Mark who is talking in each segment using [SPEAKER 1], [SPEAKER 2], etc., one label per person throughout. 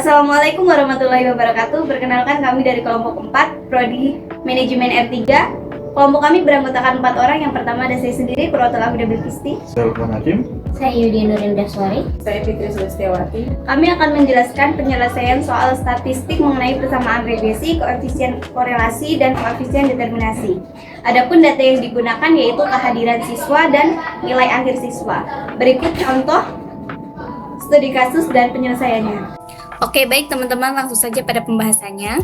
[SPEAKER 1] Assalamualaikum warahmatullahi wabarakatuh. Perkenalkan kami dari kelompok 4, Prodi Manajemen R3. Kelompok kami beranggotakan 4 orang. Yang pertama ada saya sendiri, Purwatul Afidah Bilkisti.
[SPEAKER 2] Saya Lukman Hakim.
[SPEAKER 3] Saya Yudi Nurindaswari.
[SPEAKER 4] Saya Fitri Sulistiawati.
[SPEAKER 1] Kami akan menjelaskan penyelesaian soal statistik mengenai persamaan regresi, koefisien korelasi, dan koefisien determinasi. Adapun data yang digunakan yaitu kehadiran siswa dan nilai akhir siswa. Berikut contoh studi kasus dan penyelesaiannya. Oke, baik teman-teman, langsung saja pada pembahasannya.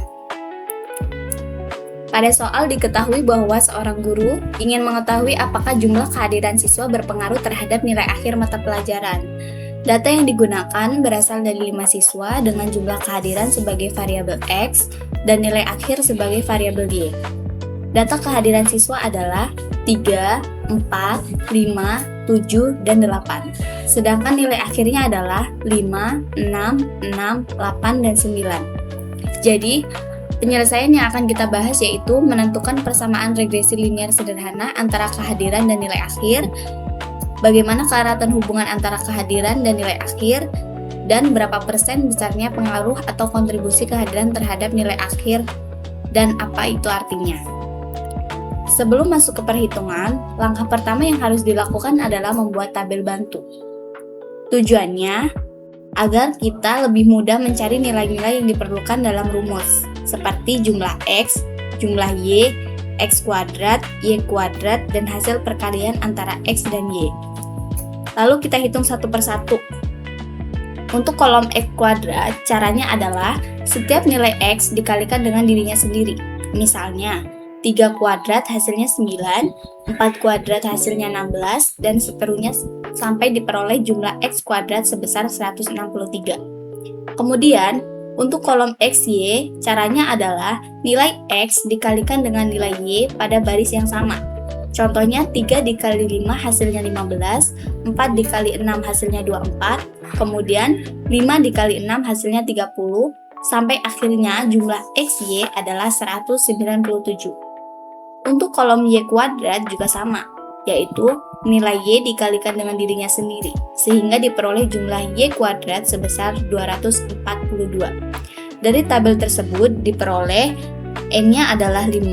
[SPEAKER 1] Pada soal diketahui bahwa seorang guru ingin mengetahui apakah jumlah kehadiran siswa berpengaruh terhadap nilai akhir mata pelajaran. Data yang digunakan berasal dari 5 siswa dengan jumlah kehadiran sebagai variabel X dan nilai akhir sebagai variabel Y. Data kehadiran siswa adalah 3, 4, 5, 7, dan 8. Sedangkan nilai akhirnya adalah 5, 6, 6, 8, dan 9. Jadi, penyelesaian yang akan kita bahas yaitu menentukan persamaan regresi linear sederhana antara kehadiran dan nilai akhir, bagaimana keeratan hubungan antara kehadiran dan nilai akhir, dan berapa persen besarnya pengaruh atau kontribusi kehadiran terhadap nilai akhir, dan apa itu artinya. Sebelum masuk ke perhitungan, langkah pertama yang harus dilakukan adalah membuat tabel bantu. Tujuannya agar kita lebih mudah mencari nilai-nilai yang diperlukan dalam rumus, seperti jumlah X, jumlah Y, X kuadrat, Y kuadrat, dan hasil perkalian antara X dan Y. Lalu kita hitung satu persatu. Untuk kolom X kuadrat, caranya adalah setiap nilai X dikalikan dengan dirinya sendiri. Misalnya, 3 kuadrat hasilnya 9, 4 kuadrat hasilnya 16, dan seterusnya sampai diperoleh jumlah X kuadrat sebesar 163. Kemudian, untuk kolom XY, caranya adalah nilai X dikalikan dengan nilai Y pada baris yang sama. Contohnya 3 dikali 5 hasilnya 15, 4 dikali 6 hasilnya 24, kemudian 5 dikali 6 hasilnya 30, sampai akhirnya jumlah XY adalah 197. Untuk kolom Y kuadrat juga sama, yaitu nilai Y dikalikan dengan dirinya sendiri, sehingga diperoleh jumlah Y kuadrat sebesar 242. Dari tabel tersebut diperoleh N-nya adalah 5,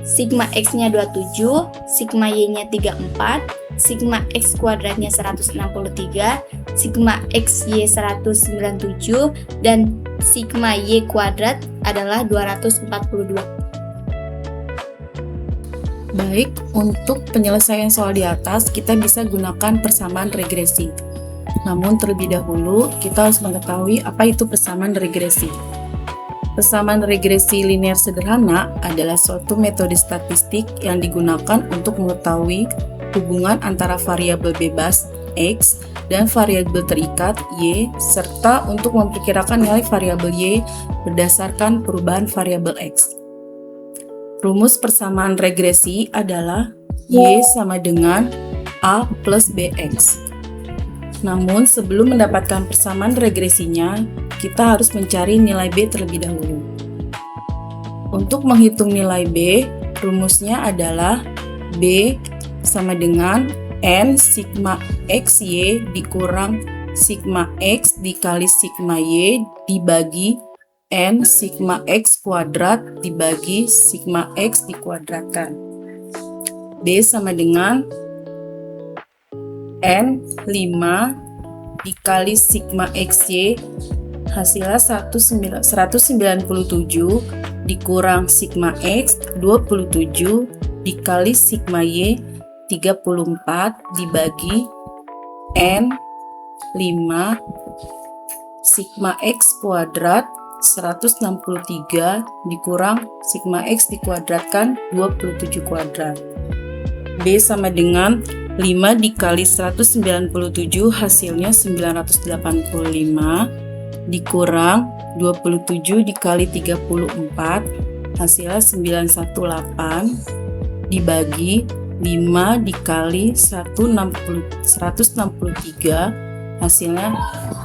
[SPEAKER 1] sigma X-nya 27, sigma Y-nya 34, sigma X kuadratnya 163, sigma XY 197, dan sigma Y kuadrat adalah 242.
[SPEAKER 4] Baik, untuk penyelesaian soal di atas, kita bisa gunakan persamaan regresi. Namun terlebih dahulu, kita harus mengetahui apa itu persamaan regresi. Persamaan regresi linear sederhana adalah suatu metode statistik yang digunakan untuk mengetahui hubungan antara variabel bebas X dan variabel terikat Y, serta untuk memperkirakan nilai variabel Y berdasarkan perubahan variabel X. Rumus persamaan regresi adalah Y sama dengan A plus BX. Namun sebelum mendapatkan persamaan regresinya, kita harus mencari nilai B terlebih dahulu. Untuk menghitung nilai B, rumusnya adalah B sama dengan N sigma XY dikurang sigma X dikali sigma Y dibagi N sigma X kuadrat dibagi sigma X dikuadratkan. B sama dengan N 5 dikali sigma XY hasilnya 197 dikurang sigma X 27 dikali sigma Y 34 dibagi N 5 sigma X kuadrat 163 dikurang sigma X dikuadratkan 27 kuadrat. B sama dengan 5 dikali 197 hasilnya 985 dikurang 27 dikali 34 hasilnya 918 dibagi 5 dikali 163 hasilnya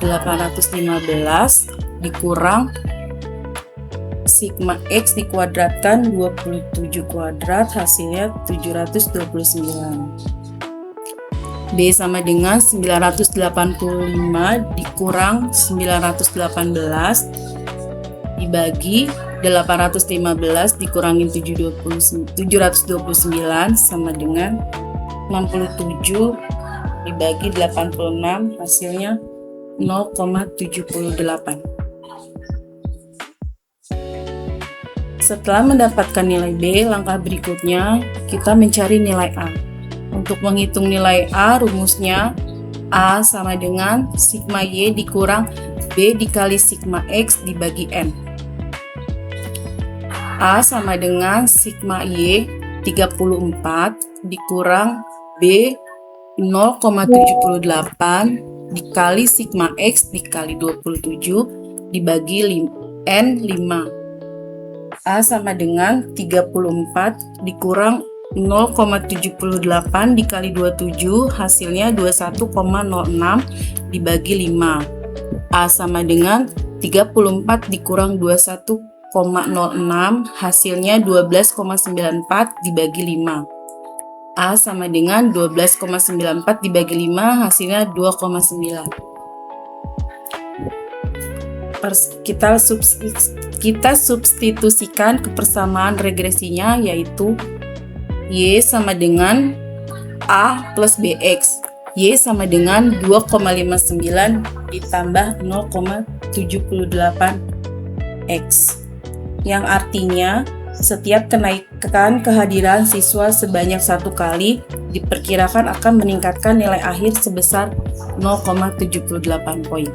[SPEAKER 4] 815 dikurang sigma X dikuadratkan 27 kuadrat hasilnya 729. B sama dengan 985 dikurang 918 dibagi 815 dikurangin 729 sama dengan 67 dibagi 86, hasilnya 0,78. Setelah mendapatkan nilai B, langkah berikutnya kita mencari nilai A. Untuk menghitung nilai A, rumusnya A sama dengan sigma Y dikurang B dikali sigma X dibagi N. A sama dengan sigma Y 34 dikurang B 0,78 dikali sigma X dikali 27 dibagi N 5. A sama dengan 34 dikurang 0,78 dikali 27, hasilnya 21,06 dibagi 5. A sama dengan 34 dikurang 21,06, hasilnya 12,94 dibagi 5. A sama dengan 12,94 dibagi 5, hasilnya 2,9. Kita substitusikan kepersamaan regresinya, yaitu Y sama dengan A plus BX. Y sama dengan 2,59 ditambah 0,78X. Yang artinya, setiap kenaikan kehadiran siswa sebanyak 1 kali diperkirakan akan meningkatkan nilai akhir sebesar 0,78 poin.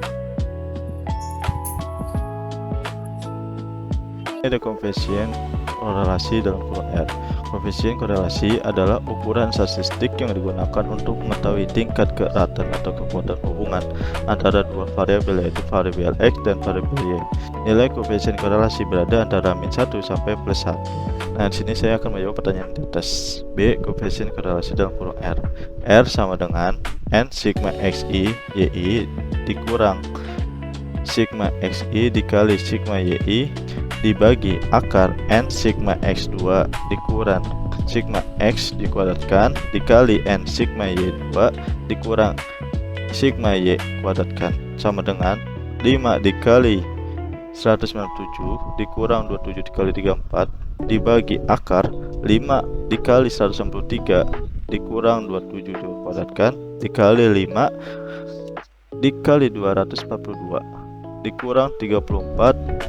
[SPEAKER 2] Ada koefisien korelasi dalam kurung R. Koefisien korelasi adalah ukuran statistik yang digunakan untuk mengetahui tingkat keeratan atau kekuatan hubungan antara dua variabel, yaitu variabel X dan variabel Y. Nilai koefisien korelasi berada antara -1 sampai +1. Nah, di sini saya akan menjawab pertanyaan di atas. B. Koefisien korelasi dalam kurung R. R sama dengan N sigma XI YI dikurang sigma XI dikali sigma YI dibagi akar N sigma X2 dikurang sigma X dikuadratkan dikali N sigma Y2 dikurang sigma Y kuadratkan sama dengan 5 dikali 197 dikurang 27 dikali 34 dibagi akar 5 dikali 193 dikurang 27 dikuadratkan dikali 5 dikali 242 dikurang 34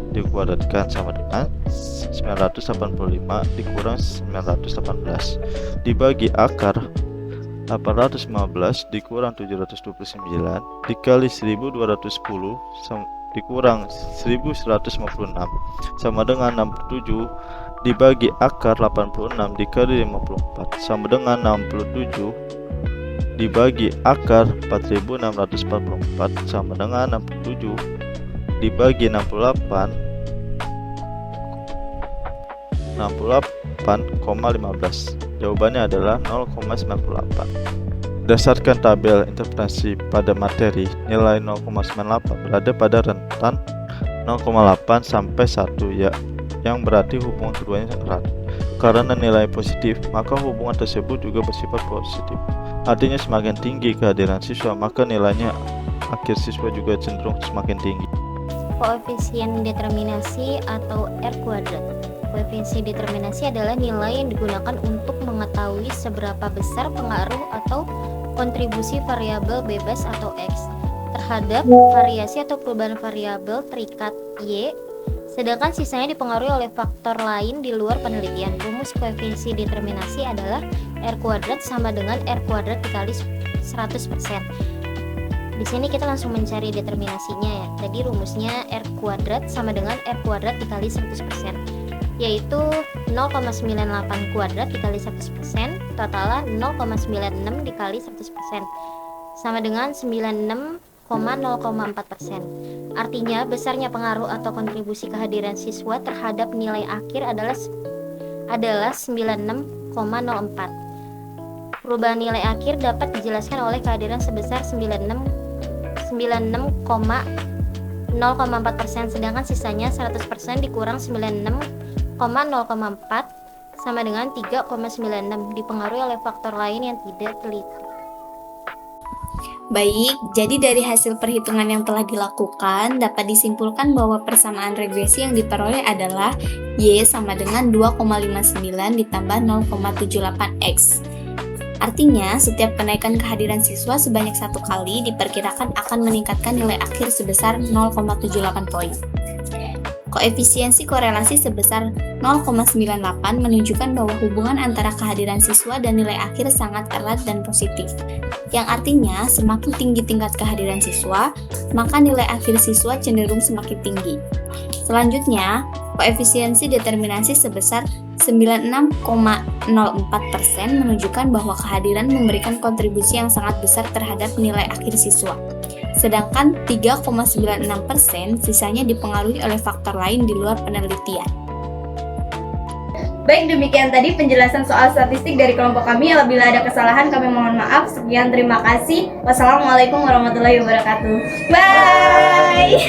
[SPEAKER 2] dikuadratkan sama dengan 985 dikurang 918 dibagi akar 815 dikurang 729 dikali 1210 dikurang 1156 sama dengan 67 dibagi akar 86 dikali 54 sama dengan 67 dibagi akar 4644 sama dengan 67 dibagi 68,15. Jawabannya adalah 0,98. Berdasarkan tabel interpretasi pada materi, nilai 0,98 berada pada rentan 0,8 sampai 1 ya, yang berarti hubungan keduanya erat. Karena nilai positif, maka hubungan tersebut juga bersifat positif. Artinya semakin tinggi kehadiran siswa, maka nilainya akhir siswa juga cenderung semakin tinggi.
[SPEAKER 3] Koefisien determinasi atau R kuadrat. Koefisien determinasi adalah nilai yang digunakan untuk mengetahui seberapa besar pengaruh atau kontribusi variabel bebas atau X terhadap variasi atau perubahan variabel terikat Y, sedangkan sisanya dipengaruhi oleh faktor lain di luar penelitian. Rumus koefisien determinasi adalah R kuadrat sama dengan R kuadrat dikali 100%. Di sini kita langsung mencari determinasinya ya. Jadi rumusnya R kuadrat sama dengan R kuadrat dikali 100%, yaitu 0,98 kuadrat dikali 100%, totalnya 0,96 dikali 100%, sama dengan 96,04%. Artinya besarnya pengaruh atau kontribusi kehadiran siswa terhadap nilai akhir adalah 96,04. Perubahan nilai akhir dapat dijelaskan oleh kehadiran sebesar 96,04%, sedangkan sisanya 100% dikurang 96,04 sama dengan 3,96 dipengaruhi oleh faktor lain yang tidak teliti.
[SPEAKER 1] Baik, jadi dari hasil perhitungan yang telah dilakukan, dapat disimpulkan bahwa persamaan regresi yang diperoleh adalah Y sama dengan 2,59 ditambah 0,78X. Artinya, setiap kenaikan kehadiran siswa sebanyak 1 kali diperkirakan akan meningkatkan nilai akhir sebesar 0,78 poin. Koefisiensi korelasi sebesar 0,98 menunjukkan bahwa hubungan antara kehadiran siswa dan nilai akhir sangat erat dan positif. Yang artinya, semakin tinggi tingkat kehadiran siswa, maka nilai akhir siswa cenderung semakin tinggi. Selanjutnya, koefisiensi determinasi sebesar 96,04% menunjukkan bahwa kehadiran memberikan kontribusi yang sangat besar terhadap nilai akhir siswa. Sedangkan 3,96% sisanya dipengaruhi oleh faktor lain di luar penelitian.
[SPEAKER 5] Baik, demikian tadi penjelasan soal statistik dari kelompok kami. Apabila ada kesalahan, kami mohon maaf. Sekian, terima kasih. Wassalamualaikum warahmatullahi wabarakatuh. Bye!